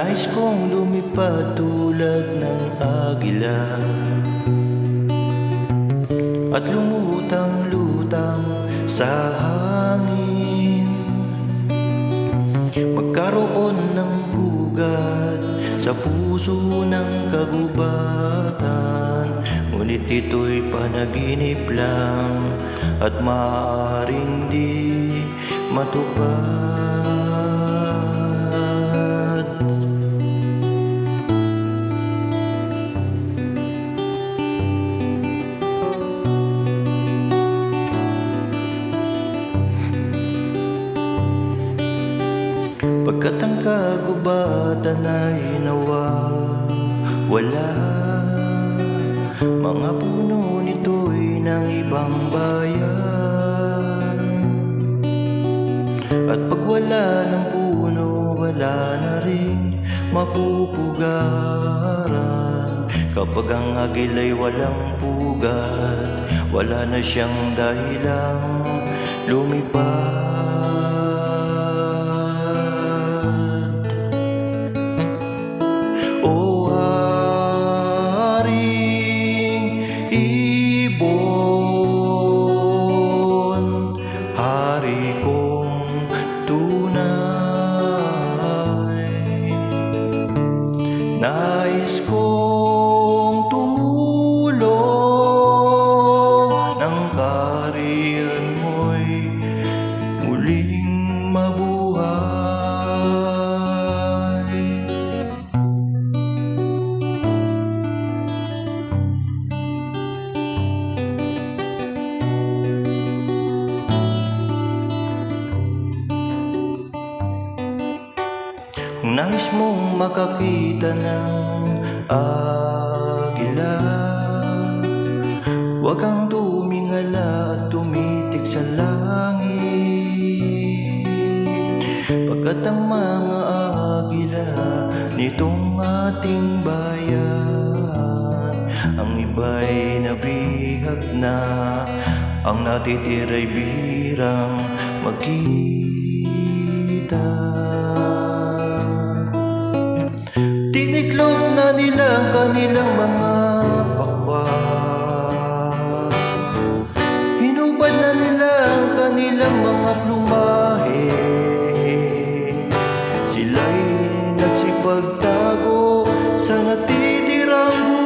Nais kong lumipad tulad ng agila at lumutang-lutang sa hangin, magkaroon ng bugat sa puso ng kagubatan. Ngunit ito'y panaginip lang at maaaring di matupad. Pagkat ang kagubatan ay nawawala, mga puno nito'y ng ibang bayan. At pag wala ng puno, wala na rin mapupugaran. Kapag ang agila'y walang pugat, wala na siyang dahilang lumipad. O haring ibon, hari kong tunay, nais kong tumulong ng kaharian mo'y muling mabuhay. Kung nais mong makakita ng agila, huwag kang tumingala at tumitig sa langit. Pagkat ang mga agila nitong ating bayan, ang iba'y nabihag na, ang natitira'y bihirang magkita. Tiniklop na nila ang kanilang mga pakwan, hinubad na nila ang kanilang mga plumahe. Sila'y nagsipagtago sa natitirang buhay.